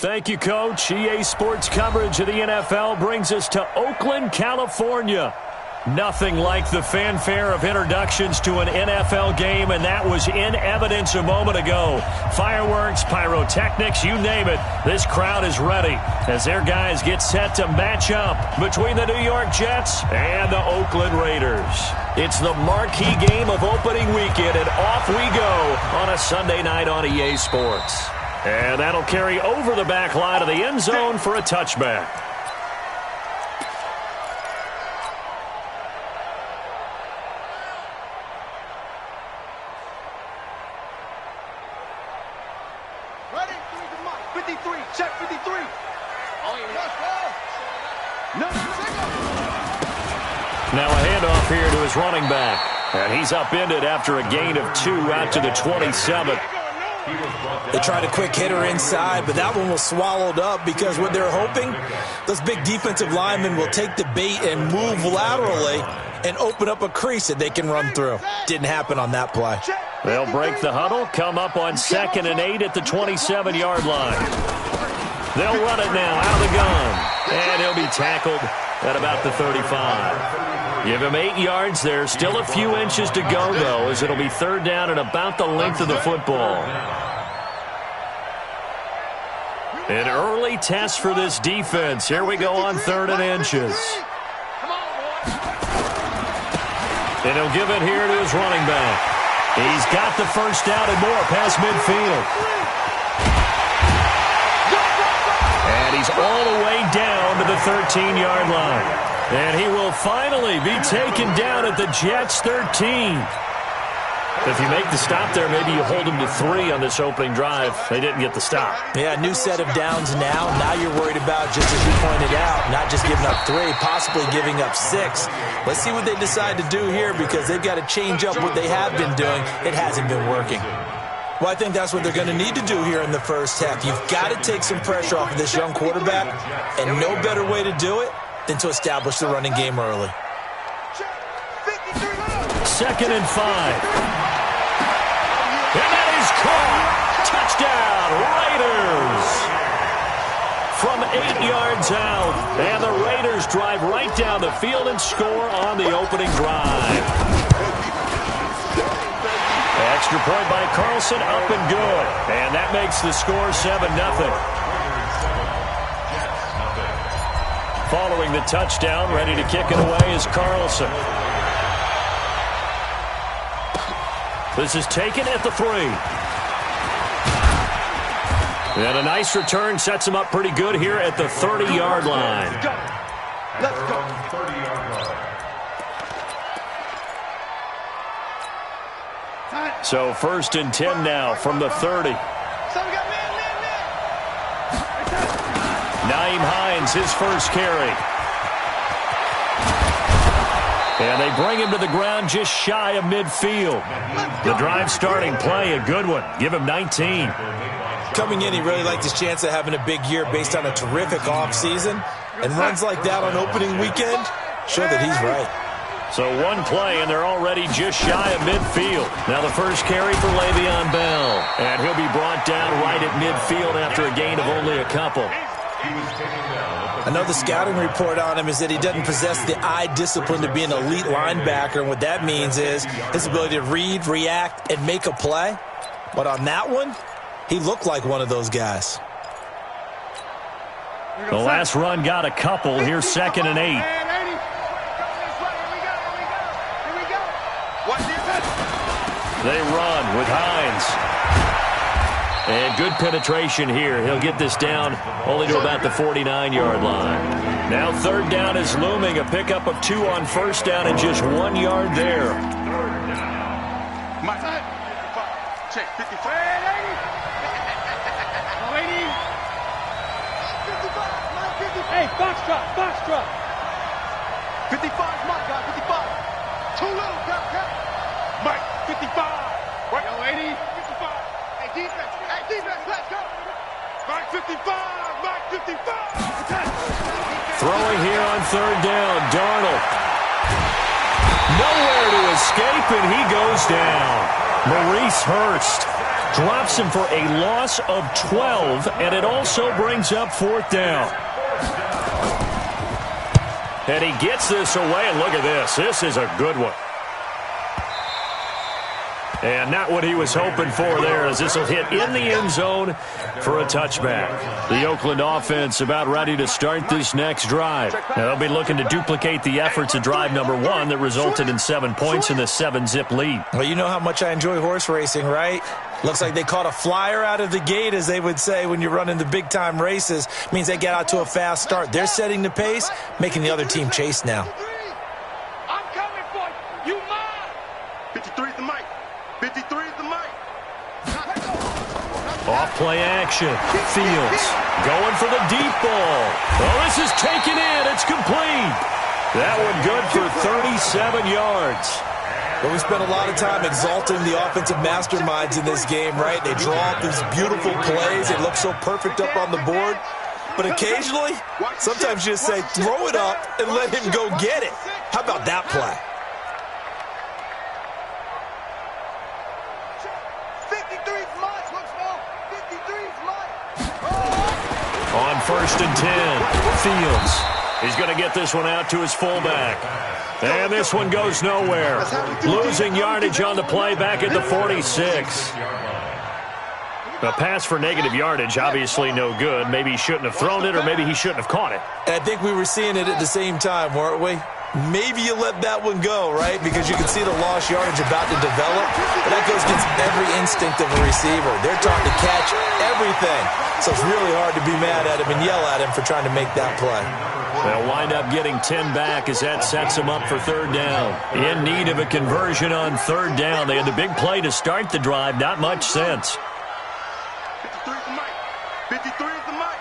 Thank you, Coach. EA Sports coverage of the NFL brings us to Oakland, California. Nothing like the fanfare of introductions to an NFL game, and that was in evidence a moment ago. Fireworks, pyrotechnics, you name it. This crowd is ready as their guys get set to match up between the New York Jets and the Oakland Raiders. It's the marquee game of opening weekend, and off we go on a Sunday night on EA Sports. And that'll carry over the back line of the end zone for a touchback. Now a handoff here to his running back. And he's upended after a gain of 2 out to the 27. They tried a quick hitter inside, but that one was swallowed up because what they're hoping, those big defensive linemen will take the bait and move laterally and open up a crease that they can run through. Didn't happen on that play. They'll break the huddle, come up on 2nd and 8 at the 27-yard line. They'll run it now out of the gun, and he'll be tackled at about the 35. Give him 8 yards there. Still a few inches to go, though, as it'll be 3rd down and about the length of the football. An early test for this defense. Here we go on 3rd and inches. And he'll give it here to his running back. He's got the first down and more past midfield. And he's all the way down to the 13-yard line. And he will finally be taken down at the Jets' 13. If you make the stop there, maybe you hold them to 3 on this opening drive. They didn't get the stop. Yeah, new set of downs now. Now you're worried about, just as you pointed out, not just giving up 3, possibly giving up 6. Let's see what they decide to do here because they've got to change up what they have been doing. It hasn't been working. Well, I think that's what they're going to need to do here in the first half. You've got to take some pressure off of this young quarterback, and no better way to do it than to establish the running game early. 2nd and 5. And that is caught. Touchdown, Raiders. From 8 yards out. And the Raiders drive right down the field and score on the opening drive. Extra point by Carlson, up and good. And that makes the score 7-0. Following the touchdown, ready to kick it away is Carlson. This is taken at the 3. And a nice return sets him up pretty good here at the 30-yard line. Let's go. 30-yard line. So 1st and 10 now from the 30. Naeem Hines, his first carry. And they bring him to the ground just shy of midfield. The drive starting play, a good one. Give him 19. Coming in, he really liked his chance of having a big year based on a terrific offseason. And runs like that on opening weekend show that he's right. So one play, and they're already just shy of midfield. Now the first carry for Le'Veon Bell. And he'll be brought down right at midfield after a gain of only a couple. I know the scouting report on him is that he doesn't possess the eye discipline to be an elite linebacker, and what that means is his ability to read, react, and make a play. But on that one, he looked like one of those guys. The last run got a couple. Here's 2nd and 8. They run with Hines. And good penetration here. He'll get this down only to about the 49-yard line. Now 3rd down is looming. A pickup of 2 on 1st down and just 1 yard there. Check 55. Hey, box drop. 55 is my guy, 55. Too little, guy. Mike, 55. What? Yo, 80. 55. Hey, defense, let's go. Mike, 55. Mike, 55. Throwing here on 3rd down, Darnold. Nowhere to escape, and he goes down. Maurice Hurst. Drops him for a loss of 12, and it also brings up 4th down. And he gets this away, and look at this. This is a good one. And not what he was hoping for there, as this will hit in the end zone for a touchback. The Oakland offense about ready to start this next drive. Now, they'll be looking to duplicate the efforts of drive number 1 that resulted in 7 points in the 7-zip lead. Well, you know how much I enjoy horse racing, right? Looks like they caught a flyer out of the gate, as they would say when you're running the big-time races. Means they get out to a fast start. They're setting the pace, making the other team chase now. I'm coming for you. You mine. 53 is the mic. 53 is the mic. Off play action. Fields going for the deep ball. Well, this is taken in. It's complete. That one good for 37 yards. Well, we spent a lot of time exalting the offensive masterminds in this game, right? They draw up these beautiful plays. They look so perfect up on the board. But occasionally, sometimes you just say, throw it up and let him go get it. How about that play? 53's mine. 53's mine. On 1st and 10, Fields. He's going to get this one out to his fullback. And this one goes nowhere. Losing yardage on the play back at the 46. A pass for negative yardage, obviously no good. Maybe he shouldn't have thrown it, or maybe he shouldn't have caught it. And I think we were seeing it at the same time, weren't we? Maybe you let that one go, right? Because you can see the lost yardage about to develop. But that goes against every instinct of a receiver. They're trying to catch everything. So it's really hard to be mad at him and yell at him for trying to make that play. They'll wind up getting 10 back as that sets them up for 3rd down. In need of a conversion on 3rd down. They had the big play to start the drive. Not much sense. 53 is the mic. 53 is the mic.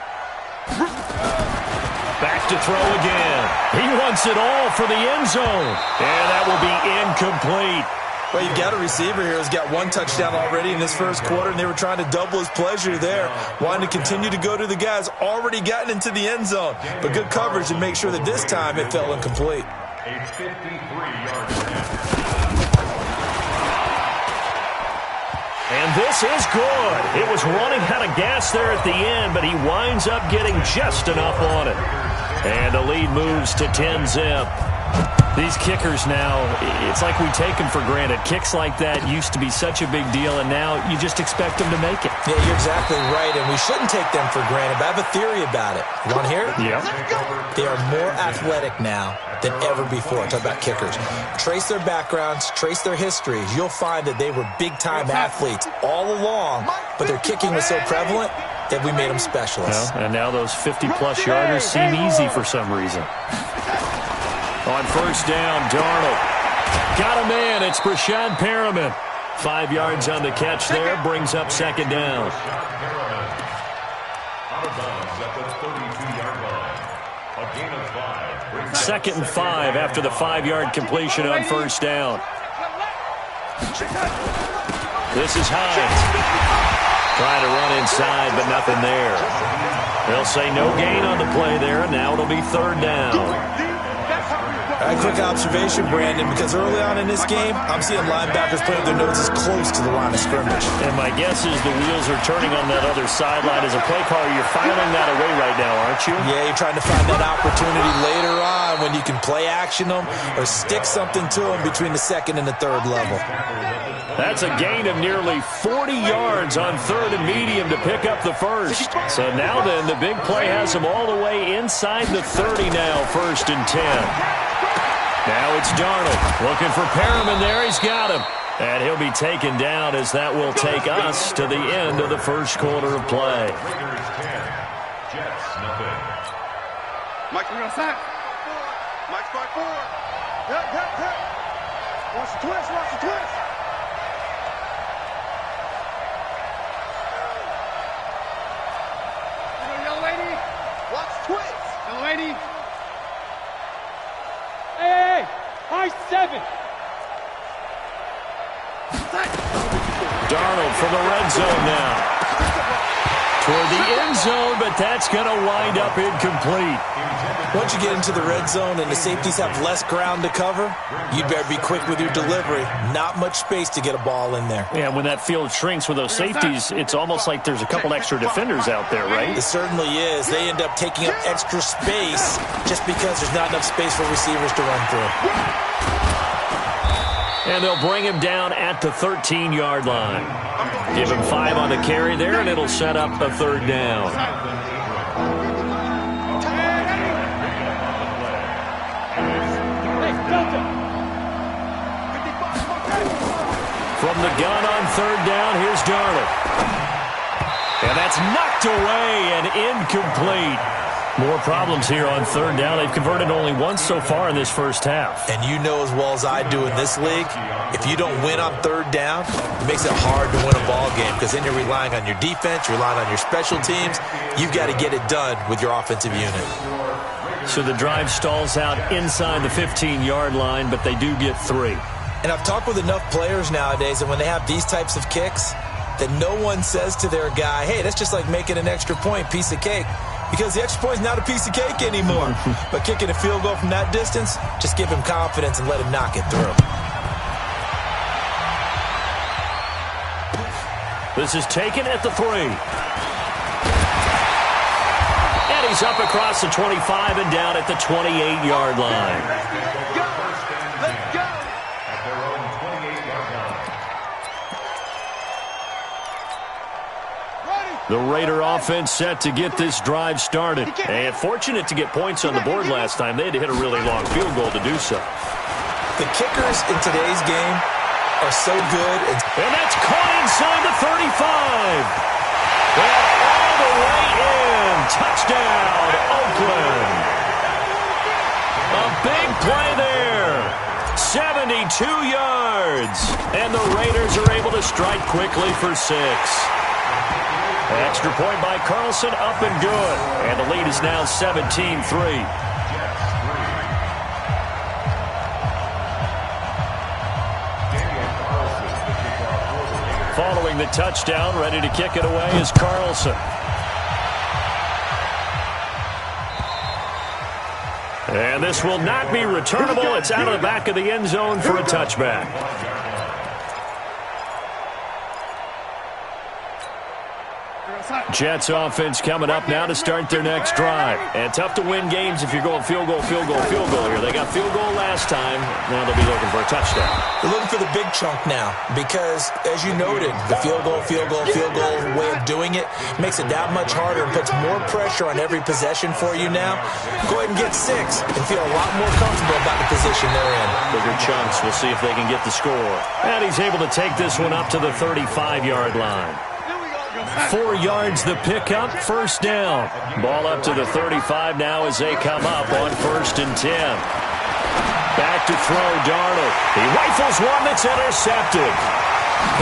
Back to throw again. He wants it all for the end zone. And that will be incomplete. Well, you've got a receiver here who's got 1 touchdown already in this first quarter, and they were trying to double his pleasure there, wanting to continue to go to the guys already gotten into the end zone. But good coverage to make sure that this time it fell incomplete. A 53-yard snap. And this is good. It was running out of gas there at the end, but he winds up getting just enough on it. And the lead moves to 10-zip. These kickers now, it's like we take them for granted. Kicks like that used to be such a big deal, and now you just expect them to make it. Yeah, you're exactly right, and we shouldn't take them for granted. But I have a theory about it. You want to hear it? Yeah. They are more athletic now than ever before. Talk about kickers. Trace their backgrounds, trace their histories. You'll find that they were big-time athletes all along, but their kicking was so prevalent that we made them specialists. Well, and now those 50-plus yarders seem easy for some reason. On 1st down, Darnold. Got a man. It's Brashad Perriman. 5 yards on the catch there. Brings up 2nd down. Out of bounds at the 32-yard line. A gain of 5. 2nd and 5 after the 5-yard completion on 1st down. This is Hines. Trying to run inside, but nothing there. They'll say no gain on the play there, and now it'll be 3rd down. A quick observation, Brandon, because early on in this game, I'm seeing linebackers putting their noses close to the line of scrimmage. And my guess is the wheels are turning on that other sideline. As a play caller, you're filing that away right now, aren't you? Yeah, you're trying to find that opportunity later on when you can play action them or stick something to them between the 2nd and the 3rd level. That's a gain of nearly 40 yards on 3rd and medium to pick up the 1st. So now then, the big play has them all the way inside the 30 now, 1st and 10. Now it's Darnold looking for Perriman there. He's got him. And he'll be taken down as that will take us to the end of the first quarter of play. Mike's on the side. Mike's right forward. Watch the twist, watch the twist. Young lady. Watch the twist. Young lady. Hey, high 7. Darnold from the red zone now. toward the end zone, but that's going to wind up incomplete. Once you get into the red zone and the safeties have less ground to cover, you better be quick with your delivery. Not much space to get a ball in there. Yeah, when that field shrinks with those safeties, it's almost like there's a couple extra defenders out there, right? It certainly is. They end up taking up extra space just because there's not enough space for receivers to run through. And they'll bring him down at the 13-yard line. Give him 5 on the carry there, and it'll set up a third down. From the gun on third down, here's Darnold. And that's knocked away and incomplete. More problems here on third down. They've converted only once so far in this first half. And you know as well as I do in this league, if you don't win on third down, it makes it hard to win a ball game because then you're relying on your defense, you're relying on your special teams. You've got to get it done with your offensive unit. So the drive stalls out inside the 15-yard line, but they do get 3. And I've talked with enough players nowadays that when they have these types of kicks, that no one says to their guy, hey, that's just like making an extra point, piece of cake. Because the extra point is not a piece of cake anymore. But kicking a field goal from that distance, just give him confidence and let him knock it through. This is taken at the 3. And he's up across the 25 and down at the 28-yard line. Let's go. At their own 28-yard line. The Raider offense set to get this drive started. And fortunate to get points on the board last time. They had to hit a really long field goal to do so. The kickers in today's game are so good. And that's caught inside the 35. And all the way in. Touchdown, Oakland. A big play there. 72 yards. And the Raiders are able to strike quickly for 6. Extra point by Carlson, up and good. And the lead is now 17-3. Following the touchdown, ready to kick it away is Carlson. And this will not be returnable. It's out of the back of the end zone for a touchback. Jets offense coming up now to start their next drive. And tough to win games if you're going field goal, field goal, field goal here. They got field goal last time. Now they'll be looking for a touchdown. They're looking for the big chunk now because, as you noted, the field goal way of doing it makes it that much harder and puts more pressure on every possession for you now. Go ahead and get 6 and feel a lot more comfortable about the position they're in. Bigger chunks. We'll see if they can get the score. And he's able to take this one up to the 35-yard line. 4 yards the pickup, first down. Ball up to the 35 now as they come up on 1st and 10. Back to throw, Darnold. He rifles one that's intercepted.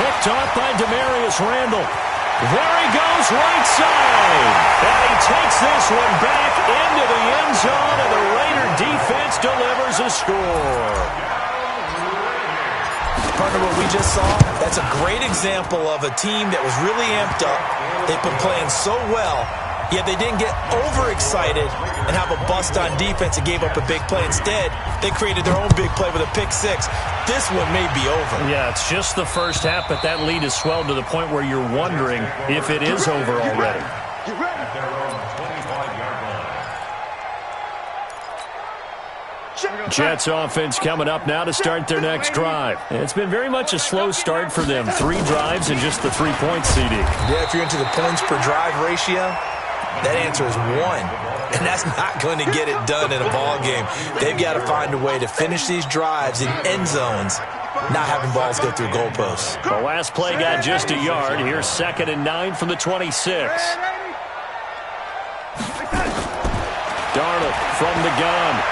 Picked off by Demarius Randall. There he goes, right side. And he takes this one back into the end zone, and the Raider defense delivers a score. Partner, what we just saw, that's a great example of a team that was really amped up. They've been playing so well, yet they didn't get overexcited and have a bust on defense and gave up a big play. Instead, they created their own big play with a pick 6. This one may be over. Yeah, it's just the first half, but that lead has swelled to the point where you're wondering if it is over already. Get ready. At their own 25-yard line. Jets offense coming up now to start their next drive. It's been very much a slow start for them. 3 drives and just the 3 points, CD. Yeah, if you're into the points per drive ratio, that answer is 1. And that's not going to get it done in a ball game. They've got to find a way to finish these drives in end zones, not having balls go through goalposts. The last play got just a yard. Here's 2nd and 9 from the 26. Darnold from the gun.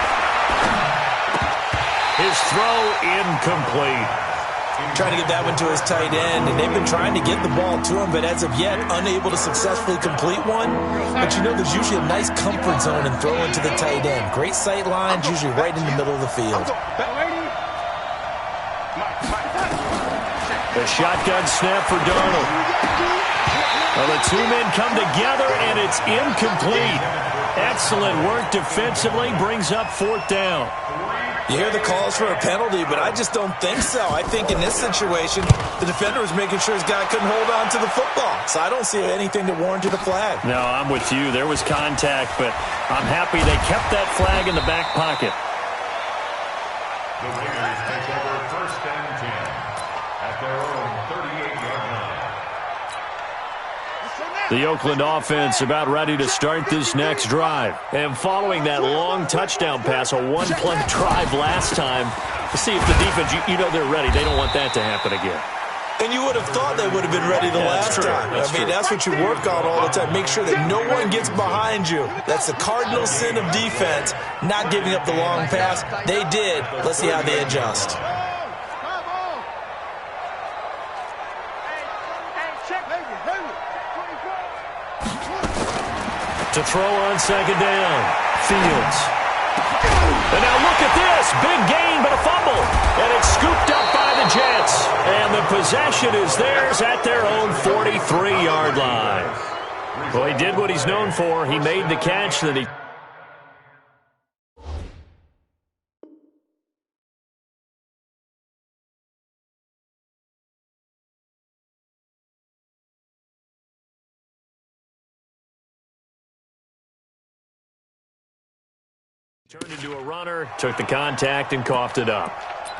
His throw incomplete. Trying to get that one to his tight end, and they've been trying to get the ball to him, but as of yet, unable to successfully complete one. But you know there's usually a nice comfort zone in throwing to the tight end. Great sight lines, usually right in the middle of the field. The shotgun snap for Darnold. Well, the two men come together, and it's incomplete. Excellent work defensively, brings up 4th down. You hear the calls for a penalty, but I just don't think so. I think in this situation, the defender was making sure his guy couldn't hold on to the football. So I don't see anything that warranted a flag. No, I'm with you. There was contact, but I'm happy they kept that flag in the back pocket. The Raiders take over 1st and 10 at their own 38-yard line. The Oakland offense about ready to start this next drive. And following that long touchdown pass, a one-play drive last time, to see if the defense, you know they're ready. They don't want that to happen again. And you would have thought they would have been ready the last time. That's what you work on all the time. Make sure that no one gets behind you. That's the cardinal sin of defense, not giving up the long pass. They did. Let's see how they adjust. To throw on 2nd down, Fields. And now look at this. Big gain, but a fumble. And it's scooped up by the Jets. And the possession is theirs at their own 43-yard line. Well, he did what he's known for. He made the catch that he... Turned into a runner, took the contact, and coughed it up.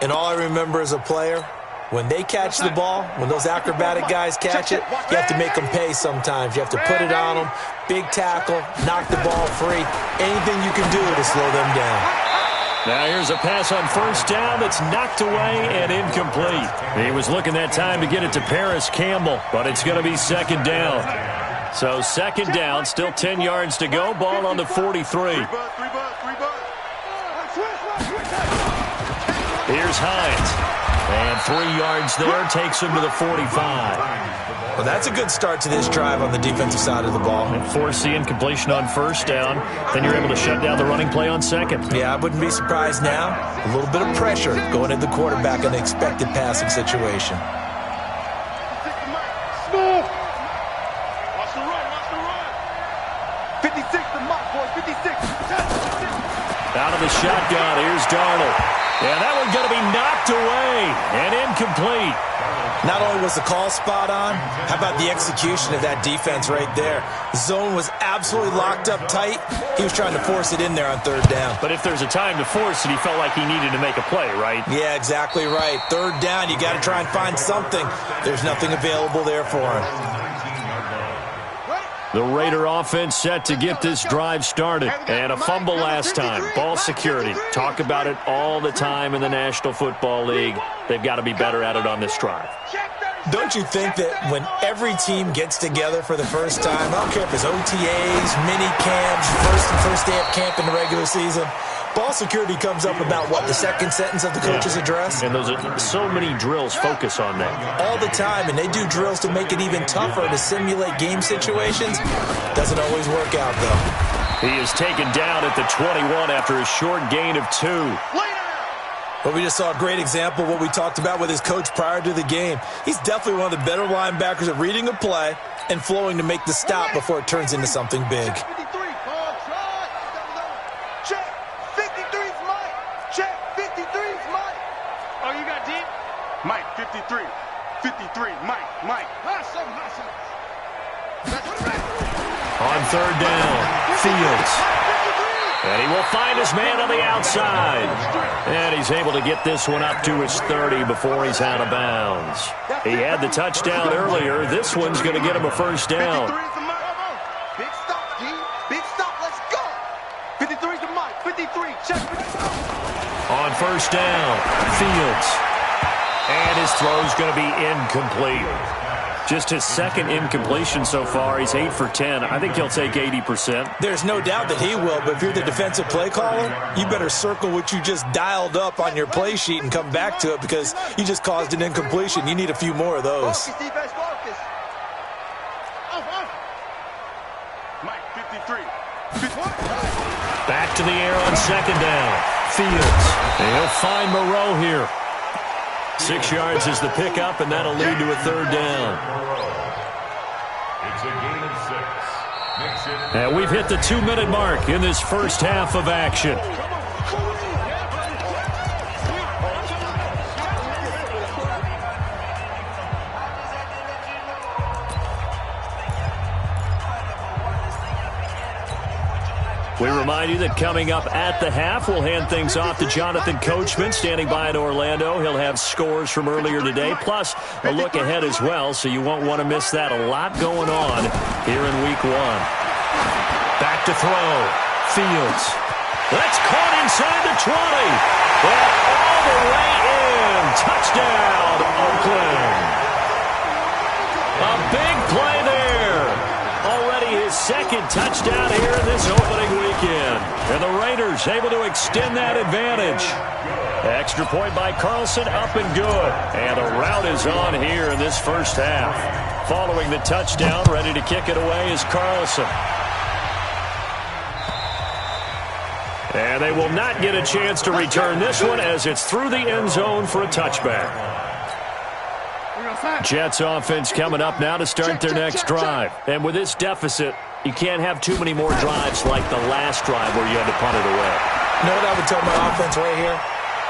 And all I remember as a player, when they catch the ball, when those acrobatic guys catch it, you have to make them pay sometimes. You have to put it on them, big tackle, knock the ball free. Anything you can do to slow them down. Now here's a pass on 1st down that's knocked away and incomplete. He was looking that time to get it to Paris Campbell, but it's going to be 2nd down. So 2nd down, still 10 yards to go, ball on the 43. Here's Hines. And 3 yards there, takes him to the 45. Well, that's a good start to this drive on the defensive side of the ball. And force the incompletion on 1st down. Then you're able to shut down the running play on 2nd. Yeah, I wouldn't be surprised now. A little bit of pressure going at the quarterback in an expected passing situation. Smooth. Watch the run, watch the run. 56 to Mott, boys, 56. Out of the shotgun, here's Darnold. Yeah, that one's going to be knocked away and incomplete. Not only was the call spot on, how about the execution of that defense right there? The zone was absolutely locked up tight. He was trying to force it in there on 3rd down. But if there's a time to force it, he felt like he needed to make a play, right? Yeah, exactly right. 3rd down, you got to try and find something. There's nothing available there for him. The Raider offense set to get this drive started. And a fumble last time. Ball security. Talk about it all the time in the National Football League. They've got to be better at it on this drive. Don't you think that when every team gets together for the first time, I don't care if it's OTAs, mini camps, first day of camp in the regular season, ball security comes up about, what, the 2nd sentence of the coach's address? And those are so many drills focus on that. All the time, and they do drills to make it even tougher to simulate game situations. Doesn't always work out, though. He is taken down at the 21 after a short gain of 2. But we just saw a great example of what we talked about with his coach prior to the game. He's definitely one of the better linebackers at reading a play and flowing to make the stop before it turns into something big. Mike, 53. 53. Mike. On 3rd down, Fields. And he will find his man on the outside. And he's able to get this one up to his 30 before he's out of bounds. He had the touchdown earlier. This one's going to get him a 1st down. Big stop, D. Big stop. Let's go. 53 to Mike. 53. Check. On 1st down, Fields. And his throw's going to be incomplete. Just his 2nd incompletion so far. He's 8 for 10. I think he'll take 80%. There's no doubt that he will, but if you're the defensive play caller, you better circle what you just dialed up on your play sheet and come back to it because you just caused an incompletion. You need a few more of those. Mike, 53. Back to the air on 2nd down. Fields. And he'll find Moreau here. 6 yards is the pickup, and that'll lead to a 3rd down. It's a gain of 6. And we've hit the 2-minute mark in this first half of action. We remind you that coming up at the half, we'll hand things off to Jonathan Coachman, standing by in Orlando. He'll have scores from earlier today, plus a look ahead as well, so you won't want to miss that. A lot going on here in Week 1. Back to throw. Fields. That's caught inside the 20. And all the way in. Touchdown, Oakland. A big play there. Already his second touchdown here in this opening weekend. And the Raiders able to extend that advantage. Extra point by Carlson, up and good. And the route is on here in this first half. Following the touchdown, ready to kick it away is Carlson. And they will not get a chance to return this one as it's through the end zone for a touchback. Jets offense coming up now to start their next drive. And with this deficit, you can't have too many more drives like the last drive where you had to punt it away. You know what I would tell my offense right here?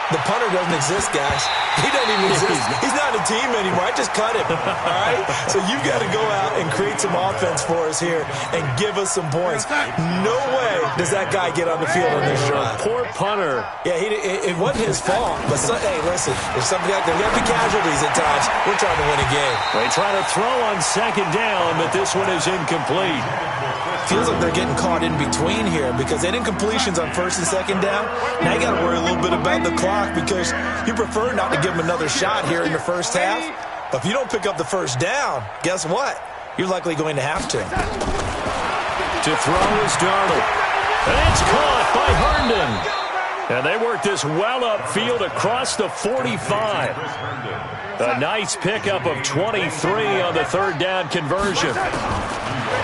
The punter doesn't exist, guys. He doesn't even exist. He's not a team anymore. I just cut him, all right? So you've got to go out and create some offense for us here and give us some points. No way does that guy get on the field on this drive. Poor punter. Yeah, it wasn't his fault. But, hey, listen, there's something out there. We got to be casualties at times. We're trying to win a game. They try to throw on second down, but this one is incomplete. Feels like they're getting caught in between here because they didn't completions on first and second down. Now you got to worry a little bit about the clock because you prefer not to give them another shot here in the first half. But if you don't pick up the first down, guess what? You're likely going to have to. To throw is Darnold. And it's caught by Herndon. And they work this well upfield across the 45. A nice pickup of 23 on the third down conversion.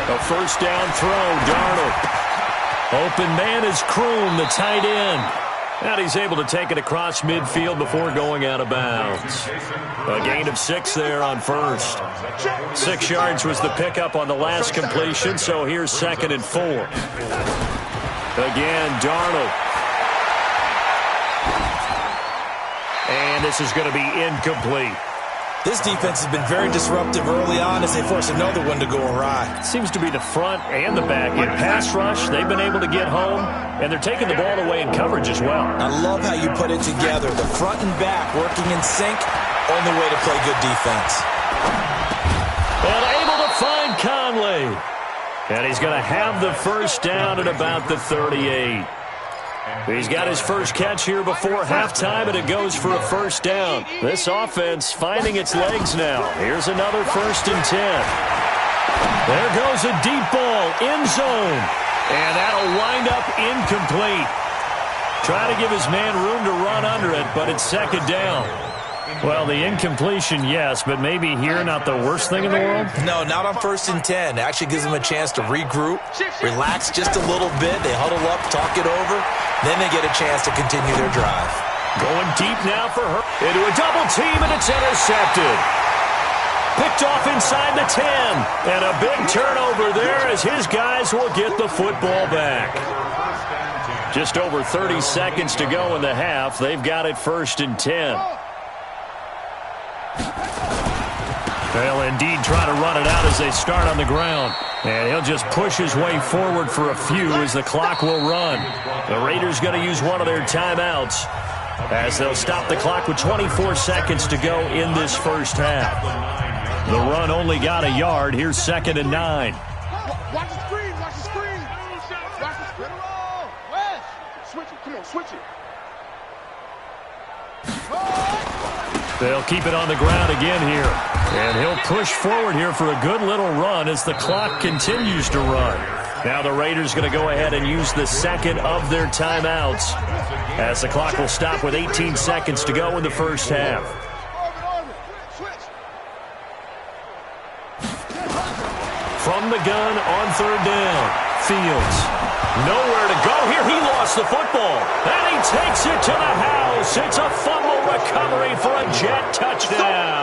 A first down throw, Darnold. Open man is Kroon, the tight end. And he's able to take it across midfield before going out of bounds. A gain of 6 there on first. 6 yards was the pickup on the last completion, so here's 2nd and 4. Again, Darnold. And this is going to be incomplete. This defense has been very disruptive early on as they force another one to go awry. Seems to be the front and the back. In pass rush, they've been able to get home, and they're taking the ball away in coverage as well. I love how you put it together. The front and back working in sync, only way to play good defense. And able to find Conley. And he's going to have the first down at about the 38. He's got his first catch here before halftime, and it goes for a first down. This offense finding its legs now. Here's another 1st and 10. There goes a deep ball, end zone. And that'll wind up incomplete. Trying to give his man room to run under it, but it's 2nd down. Well, the incompletion, yes, but maybe here not the worst thing in the world? No, not on 1st and 10. It actually gives them a chance to regroup, relax just a little bit. They huddle up, talk it over. Then they get a chance to continue their drive. Going deep now for her. Into a double team, and it's intercepted. Picked off inside the 10. And a big turnover there as his guys will get the football back. Just over 30 seconds to go in the half. They've got it 1st and 10. They'll indeed try to run it out as they start on the ground. And he'll just push his way forward for a few as the clock will run. The Raiders going to use one of their timeouts as they'll stop the clock with 24 seconds to go in this first half. The run only got a yard. Here's 2nd and 9. Watch the screen, watch the screen. Watch the screen. West. Switch it, come on, switch it. They'll keep it on the ground again here. And he'll push forward here for a good little run as the clock continues to run. Now the Raiders going to go ahead and use the 2nd of their timeouts as the clock will stop with 18 seconds to go in the first half. From the gun on 3rd down, Fields. Nowhere to go here. He lost the football. And he takes it to the house. It's a fumble recovery for a Jet touchdown.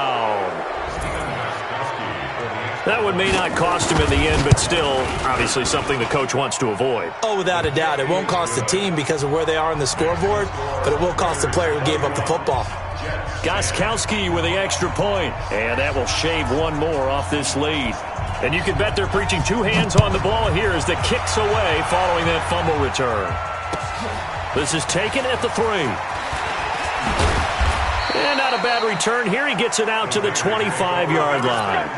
That one may not cost him in the end, but still, obviously something the coach wants to avoid. Oh, without a doubt. It won't cost the team because of where they are on the scoreboard, but it will cost the player who gave up the football. Gostkowski with the extra point, and that will shave one more off this lead. And you can bet they're preaching two hands on the ball here as the kick's away following that fumble return. This is taken at the 3. And not a bad return here. He gets it out to the 25-yard line.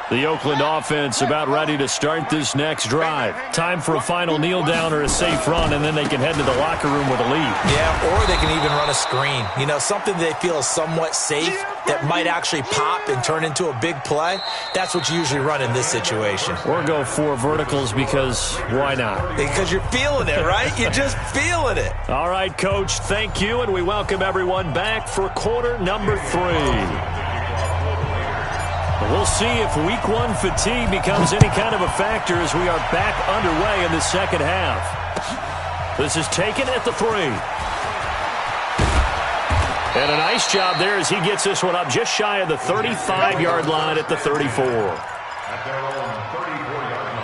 The Oakland offense about ready to start this next drive. Time for a final kneel down or a safe run, and then they can head to the locker room with a lead. Yeah, or they can even run a screen. You know, something they feel is somewhat safe that might actually pop and turn into a big play. That's what you usually run in this situation. Or go 4 verticals because why not? Because you're feeling it, right? You're just feeling it. All right, Coach, thank you, and we welcome everyone back for quarter number 3. We'll see if week 1 fatigue becomes any kind of a factor as we are back underway in the second half. This is taken at the 3. And a nice job there as he gets this one up just shy of the 35-yard line at the 34. At their own 34-yard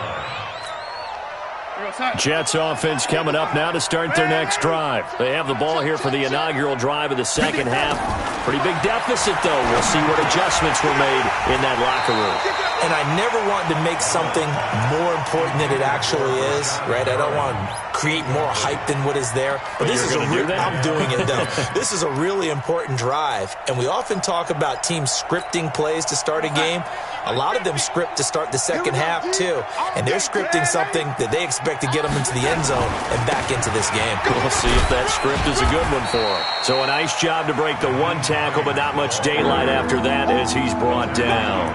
line. Jets offense coming up now to start their next drive. They have the ball here for the inaugural drive of the second half. Pretty big deficit, though. We'll see what adjustments were made in that locker room. And I never want to make something more important than it actually is, right? I don't want to create more hype than what is there. But this is I'm doing it, though. This is a really important drive. And we often talk about teams scripting plays to start a game. A lot of them script to start the second half, too. And they're scripting something that they expect to get them into the end zone and back into this game. We'll see if that script is a good one for him. So a nice job to break the 1 tackle, but not much daylight after that as he's brought down.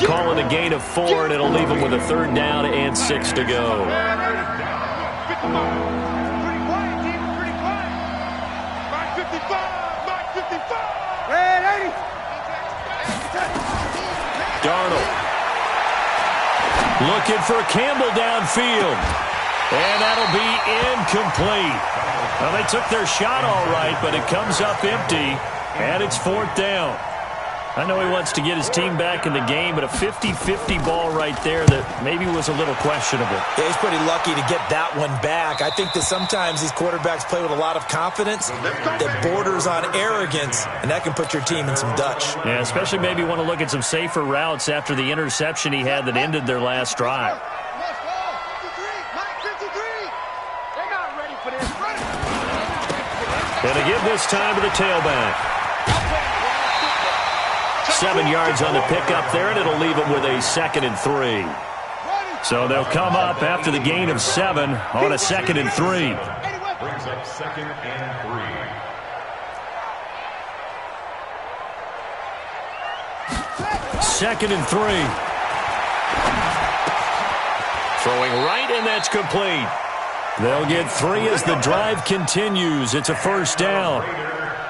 Call it a gain of 4, and it'll leave him with a 3rd down and 6 to go. Darnold looking for Campbell downfield, and that'll be incomplete. Well, they took their shot all right, but it comes up empty, and it's 4th down. I know he wants to get his team back in the game, but a 50-50 ball right there that maybe was a little questionable. Yeah, he's pretty lucky to get that one back. I think that sometimes these quarterbacks play with a lot of confidence that borders on arrogance, and that can put your team in some Dutch. Yeah, especially maybe want to look at some safer routes after the interception he had that ended their last drive. And to give this time to the tailback. 7 yards on the pickup there, and it'll leave them with a 2nd and 3. So they'll come up after the gain of 7 on a 2nd and 3. Brings up 2nd and 3. 2nd and 3. Throwing right, and that's complete. They'll get 3 as the drive continues. It's a 1st down.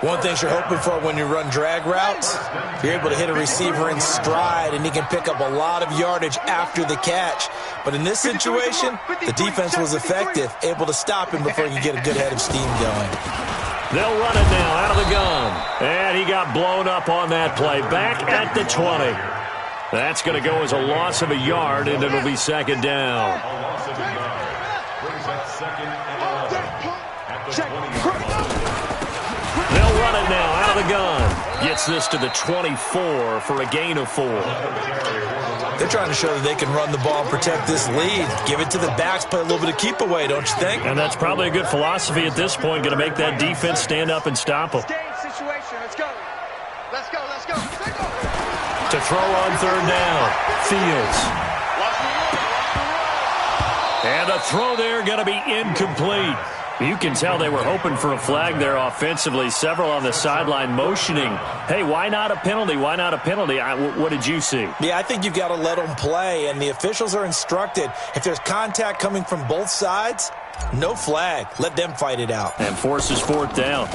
One thing you're hoping for when you run drag routes, you're able to hit a receiver in stride, and he can pick up a lot of yardage after the catch. But in this situation, the defense was effective, able to stop him before he could get a good head of steam going. They'll run it now out of the gun. And he got blown up on that play. Back at the 20. That's going to go as a loss of a yard, and it'll be 2nd down. A loss of a yard. Brings up 2nd and 11. At the 20-yard line. They'll run it now out of the gun. Gets this to the 24 for a gain of 4. They're trying to show that they can run the ball and protect this lead. Give it to the backs, play a little bit of keep away, don't you think? And that's probably a good philosophy at this point, going to make that defense stand up and stop them. Let's go. Let's go. Let's go. To throw on 3rd down, Fields. And the throw there going to be incomplete. You can tell they were hoping for a flag there offensively. Several on the sideline motioning, hey, why not a penalty? Why not a penalty? What did you see? Yeah, I think you've got to let them play, and the officials are instructed. If there's contact coming from both sides, no flag. Let them fight it out. And forces 4th down.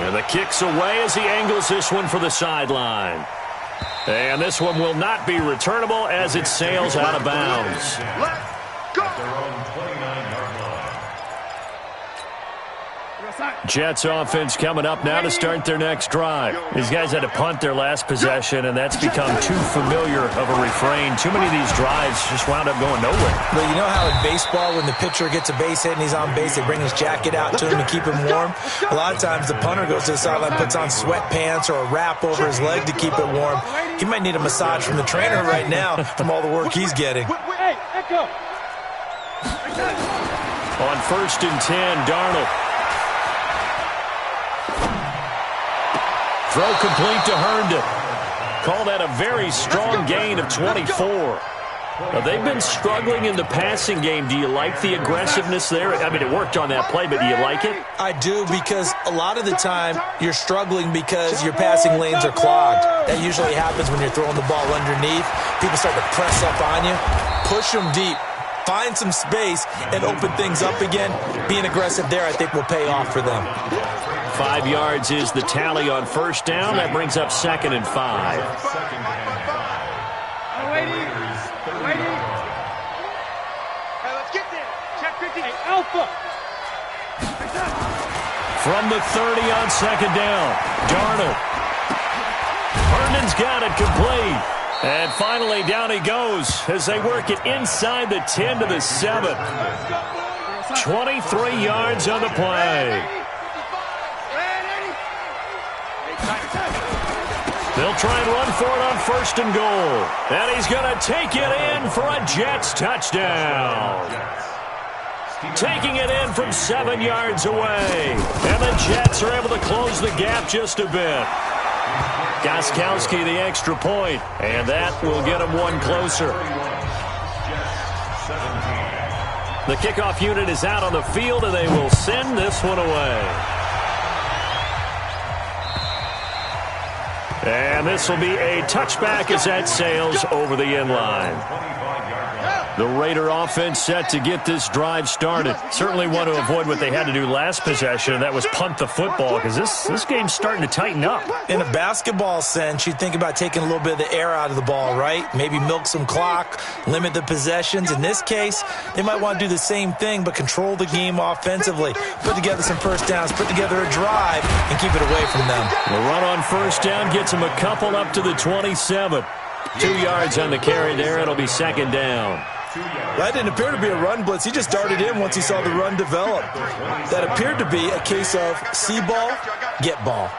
And the kick's away as he angles this one for the sideline. And this one will not be returnable as it sails out of bounds. At their own 29-yard line. Jets offense coming up now to start their next drive. These guys had to punt their last possession, and that's become too familiar of a refrain. Too many of these drives just wound up going nowhere. But you know how in baseball, when the pitcher gets a base hit and he's on base, they bring his jacket out to him to keep him warm? A lot of times the punter goes to the sideline, puts on sweatpants or a wrap over his leg to keep it warm. He might need a massage from the trainer right now from all the work he's getting. Hey, Echo. On 1st and 10, Darnold. Throw complete to Herndon. Call that a very strong gain of 24. Now, they've been struggling in the passing game. Do you like the aggressiveness there? I mean, it worked on that play, but do you like it? I do, because a lot of the time you're struggling because your passing lanes are clogged. That usually happens when you're throwing the ball underneath. People start to press up on you. Push them deep. Find some space and open things up again. Being aggressive there, I think, will pay off for them. 5 yards is the tally on 1st down. That brings up 2nd and 5. Alpha. From the 30 on 2nd down, Darnold. Herndon's got it complete. And finally, down he goes as they work it inside the 10 to the 7. 23 yards on the play. They'll try and run for it on 1st and goal. And he's going to take it in for a Jets touchdown. Taking it in from 7 yards away. And the Jets are able to close the gap just a bit. Gostkowski the extra point, and that will get him one closer. The kickoff unit is out on the field, and they will send this one away. And this will be a touchback as that sails over the end line. The Raider offense set to get this drive started. Certainly want to avoid what they had to do last possession, and that was punt the football, because this game's starting to tighten up. In a basketball sense, you think about taking a little bit of the air out of the ball, right? Maybe milk some clock, limit the possessions. In this case, they might want to do the same thing, but control the game offensively. Put together some first downs, put together a drive, and keep it away from them. The run on 1st down gets them a couple up to the 27. 2 yards on the carry there. It'll be 2nd down. That didn't appear to be a run blitz. He just darted in once he saw the run develop. That appeared to be a case of see ball, get ball.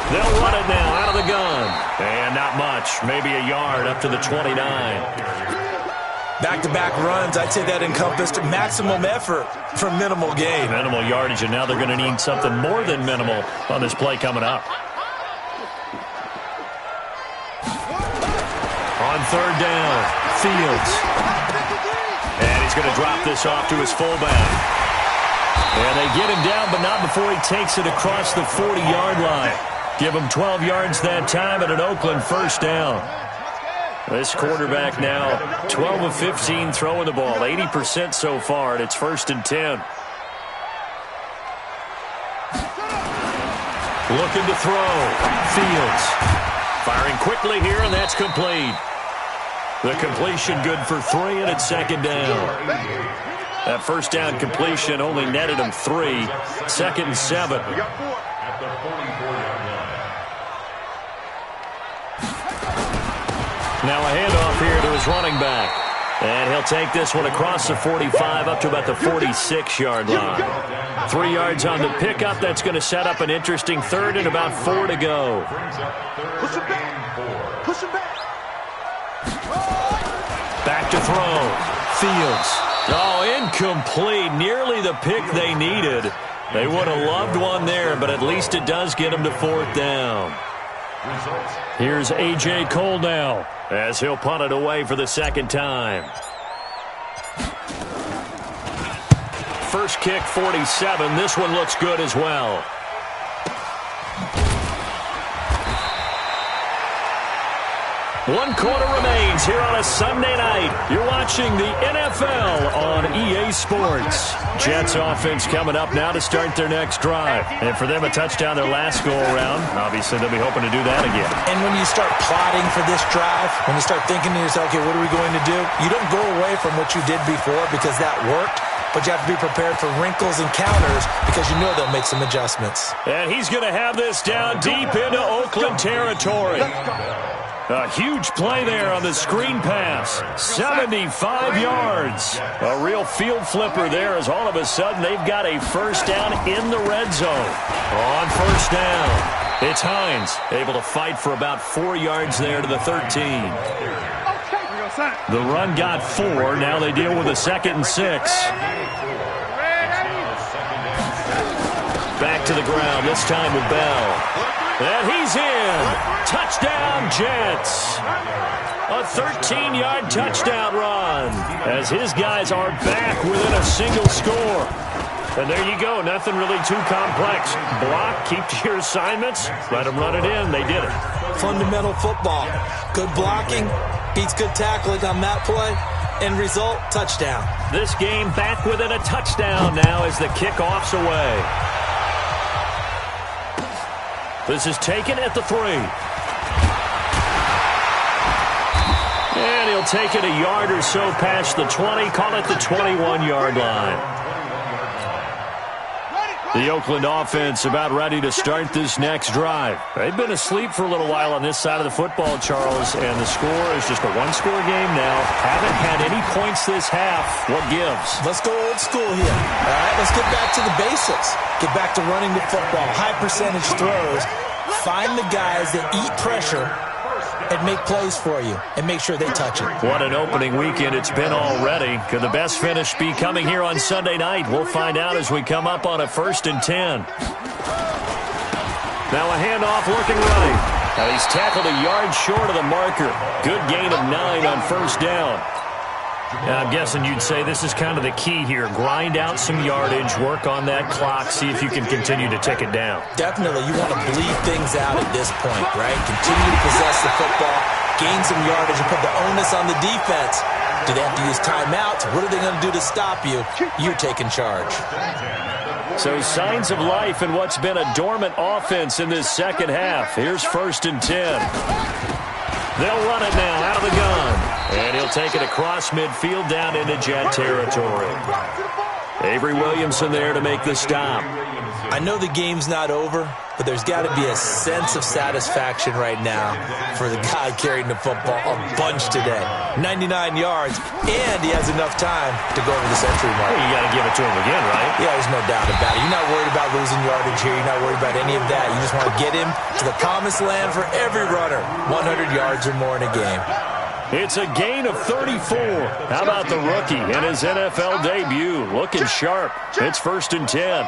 They'll run it now out of the gun. And not much. Maybe a yard up to the 29. Back-to-back runs, I'd say that encompassed maximum effort for minimal gain. Minimal yardage, and now they're going to need something more than minimal on this play coming up. On 3rd down, Fields. And he's going to drop this off to his fullback. And they get him down, but not before he takes it across the 40-yard line. Give him 12 yards that time at an Oakland 1st down. This quarterback now 12 of 15 throwing the ball, 80% so far, and it's 1st and 10. Looking to throw. Fields. Firing quickly here, and that's complete. The completion good for 3, and it's 2nd down. That 1st down completion only netted him 3. 2nd and 7. Now a handoff here to his running back. And he'll take this one across the 45 up to about the 46-yard line. 3 yards on the pickup. That's going to set up an interesting 3rd and about 4 to go. Push him back. Push him back. Back to throw. Fields. Oh, incomplete. Nearly the pick they needed. They would have loved one there, but at least it does get them to 4th down. Here's A.J. Cole now as he'll punt it away for the 2nd time. First kick, 47. This one looks good as well. 1 quarter remains here on a Sunday night. You're watching the NFL on EA Sports. Jets offense coming up now to start their next drive. And for them, a touchdown their last go-around. Obviously, they'll be hoping to do that again. And when you start plotting for this drive, when you start thinking to yourself, okay, what are we going to do? You don't go away from what you did before because that worked. But you have to be prepared for wrinkles and counters because you know they'll make some adjustments. And he's going to have this down deep into Oakland territory. A huge play there on the screen pass. 75 yards. A real field flipper there as all of a sudden they've got a first down in the red zone. On first down, it's Hines able to fight for about 4 yards there to the 13. The run got 4. Now they deal with a 2nd and 6. Back to the ground, this time with Bell. And he's in. Touchdown, Jets. A 13-yard touchdown run as his guys are back within a single score. And there you go. Nothing really too complex. Block, keep to your assignments, let them run it in. They did it. Fundamental football. Good blocking beats good tackling on that play. End result, touchdown. This game back within a touchdown now as the kickoff's away. This is taken at the 3. And he'll take it a yard or so past the 20, call it the 21-yard line. The Oakland offense about ready to start this next drive. They've been asleep for a little while on this side of the football, Charles, and the score is just a one-score game now. Haven't had any points this half. What gives? Let's go old school here. All right, let's get back to the basics. Get back to running the football, high percentage throws. Find the guys that eat pressure and make plays for you and make sure they touch it. What an opening weekend it's been already. Could the best finish be coming here on Sunday night? We'll find out as we come up on a 1st and 10. Now a handoff looking right. Now he's tackled a yard short of the marker. Good gain of 9 on first down. Now I'm guessing you'd say this is kind of the key here. Grind out some yardage, work on that clock, see if you can continue to tick it down. Definitely. You want to bleed things out at this point, right? Continue to possess the football, gain some yardage, and put the onus on the defense. Do they have to use timeouts? What are they going to do to stop you? You're taking charge. So signs of life in what's been a dormant offense in this second half. Here's 1st and 10. They'll run it now out of the gun. And he'll take it across midfield down into Jet territory. Avery Williamson there to make the stop. I know the game's not over, but there's got to be a sense of satisfaction right now for the guy carrying the football a bunch today. 99 yards, and he has enough time to go over the century mark. Well, you got to give it to him again, right? Yeah, there's no doubt about it. You're not worried about losing yardage here. You're not worried about any of that. You just want to get him to the promised land for every runner. 100 yards or more in a game. It's a gain of 34. How about the rookie in his NFL debut? Looking sharp. It's 1st and 10.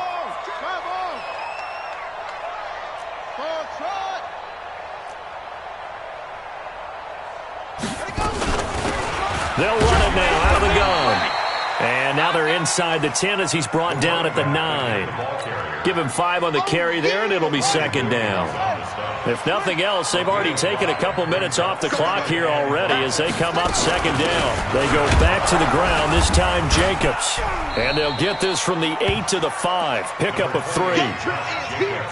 They'll run it now out of the gun. And now they're inside the 10 as he's brought down at the 9. Give him 5 on the carry there, and it'll be 2nd down. If nothing else, they've already taken a couple minutes off the clock here already as they come up 2nd down. They go back to the ground, this time Jacobs. And they'll get this from the 8 to the 5. Pickup of 3.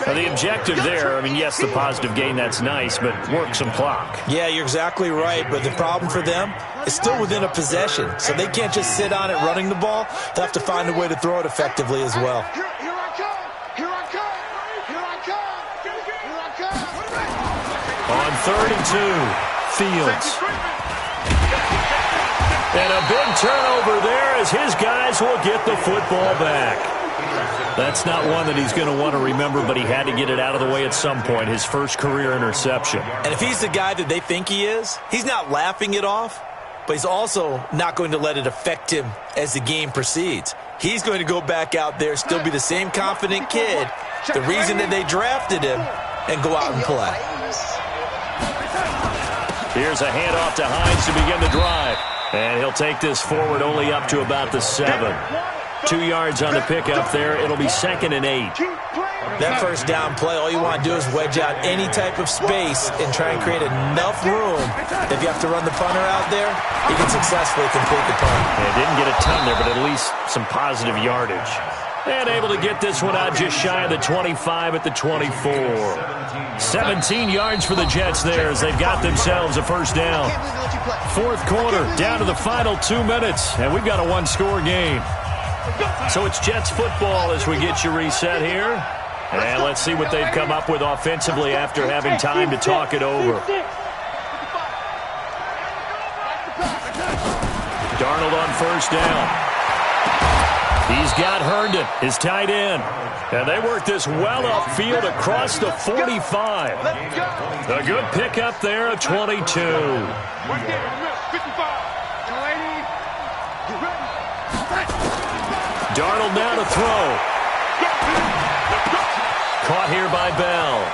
Now the objective there, I mean, yes, the positive gain, that's nice, but work some clock. Yeah, you're exactly right, but the problem for them is still within a possession, so they can't just sit on it running the ball. They'll have to find a way to throw it effectively as well. On 3rd and 2, Fields. And a big turnover there as his guys will get the football back. That's not one that he's going to want to remember, but he had to get it out of the way at some point, his first career interception. And if he's the guy that they think he is, he's not laughing it off, but he's also not going to let it affect him as the game proceeds. He's going to go back out there, still be the same confident kid, the reason that they drafted him, and go out and play. Here's a handoff to Hines to begin the drive. And he'll take this forward only up to about the 7. 2 yards on the pickup there. It'll be 2nd and 8. That first down play, all you want to do is wedge out any type of space and try and create enough room. If you have to run the punter out there, he can successfully complete the punt. Yeah, didn't get a ton there, but at least some positive yardage. And able to get this one out just shy of the 25 at the 24. 17 yards for the Jets there as they've got themselves a first down. 4th quarter, down to the final 2 minutes, and we've got a 1-score game. So it's Jets football as we get you reset here. And let's see what they've come up with offensively after having time to talk it over. Darnold on first down. He's got Herndon, his tight end. And they work this well upfield across the 45. A good pickup there at 22. Darnold now to throw. Caught here by Bell.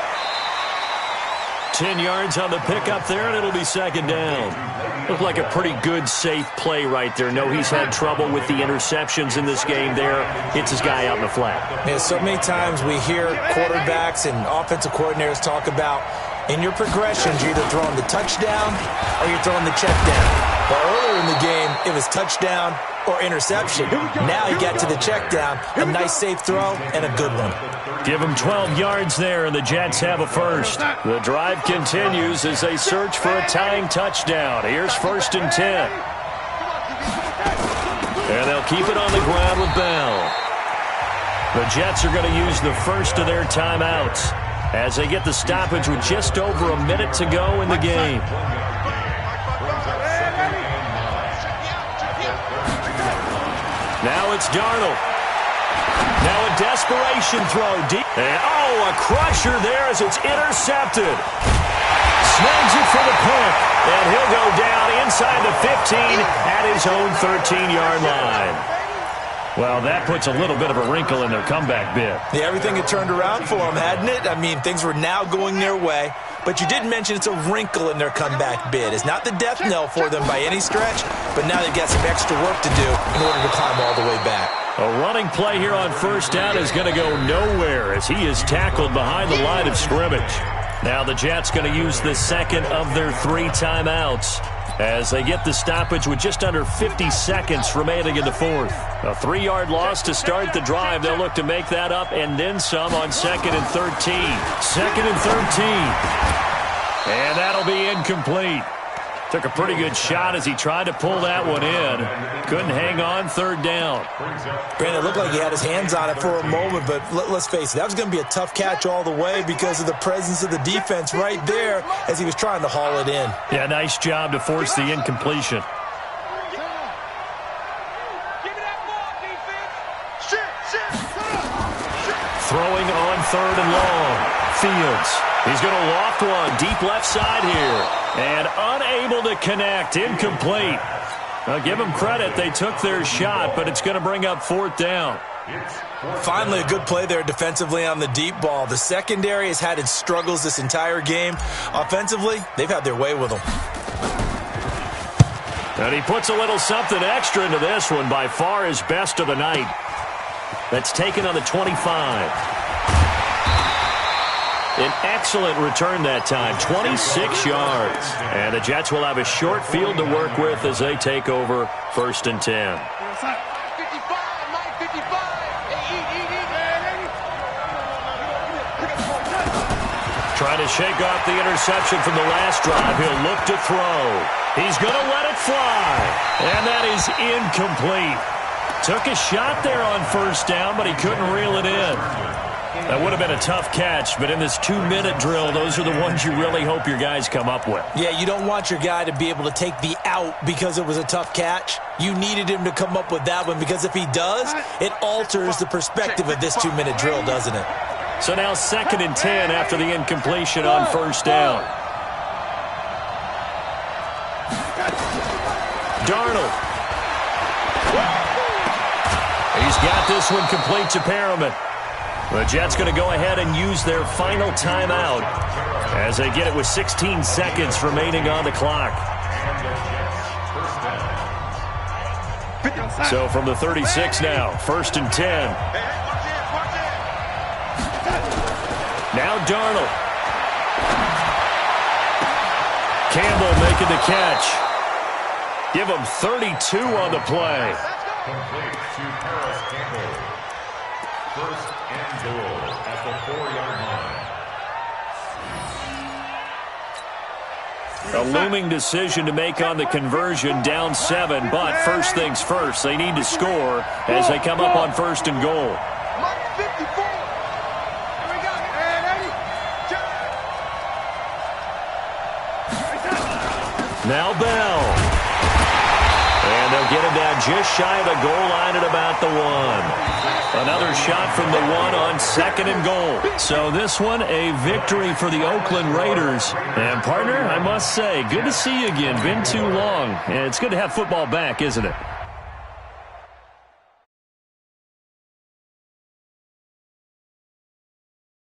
10 yards on the pickup there, and it'll be 2nd down. Looked like a pretty good, safe play right there. No, he's had trouble with the interceptions in this game there. Hits his guy out in the flat. Yeah, so many times we hear quarterbacks and offensive coordinators talk about in your progressions, you're either throwing the touchdown or you're throwing the check down. But earlier in the game, it was touchdown or interception. Now he got to the check down, a nice safe throw, and a good one. Give him 12 yards there, and the Jets have a first. The drive continues as they search for a tying touchdown. Here's 1st and 10. And they'll keep it on the ground with Bell. The Jets are going to use the first of their timeouts as they get the stoppage with just over a minute to go in the game. Now it's Darnold. Now a desperation throw deep. And, a crusher there as it's intercepted. Snags it for the pick. And he'll go down inside the 15 at his own 13-yard line. Well, that puts a little bit of a wrinkle in their comeback bid. Yeah, everything had turned around for them, hadn't it? I mean, things were now going their way. But you did mention it's a wrinkle in their comeback bid. It's not the death knell for them by any stretch, but now they've got some extra work to do in order to climb all the way back. A running play here on first down is going to go nowhere as he is tackled behind the line of scrimmage. Now the Jets going to use the 2nd of their 3 timeouts as they get the stoppage with just under 50 seconds remaining in the 4th. A 3-yard loss to start the drive. They'll look to make that up and then some on 2nd and 13. 2nd and 13. And that'll be incomplete. Took a pretty good shot as he tried to pull that one in. Couldn't hang on, 3rd down. Brandon, it looked like he had his hands on it for a moment, but let's face it, that was going to be a tough catch all the way because of the presence of the defense right there as he was trying to haul it in. Yeah, nice job to force the incompletion. Throwing on 3rd and long. Fields. He's going to loft one deep left side here. And unable to connect. Incomplete. Now, give them credit. They took their shot, but it's going to bring up 4th down. Finally, a good play there defensively on the deep ball. The secondary has had its struggles this entire game. Offensively, they've had their way with them. And he puts a little something extra into this one. By far his best of the night. That's taken on the 25. An excellent return that time, 26 yards. And the Jets will have a short field to work with as they take over 1st and 10. Trying to shake off the interception from the last drive. He'll look to throw. He's going to let it fly. And that is incomplete. Took a shot there on first down, but he couldn't reel it in. That would have been a tough catch, but in this 2-minute drill, those are the ones you really hope your guys come up with. Yeah, you don't want your guy to be able to take the out because it was a tough catch. You needed him to come up with that one because if he does, it alters the perspective of this 2-minute drill, doesn't it? So now 2nd and 10 after the incompletion on first down. Darnold. He's got this one complete to Perriman. The Jets going to go ahead and use their final timeout as they get it with 16 seconds remaining on the clock. So from the 36 now, 1st and 10. Now Darnold. Campbell making the catch. Give him 32 on the play. Complete to Paris Campbell. 1st and goal at the 4-yard line. A looming decision to make on the conversion, down 7, but first things first, they need to score as they come up on 1st and goal. Now Bell. And they'll get him down just shy of the goal line at about the 1. Another shot from the 1 on 2nd and goal. So this one, a victory for the Oakland Raiders. And partner, I must say, good to see you again. Been too long. And it's good to have football back, isn't it?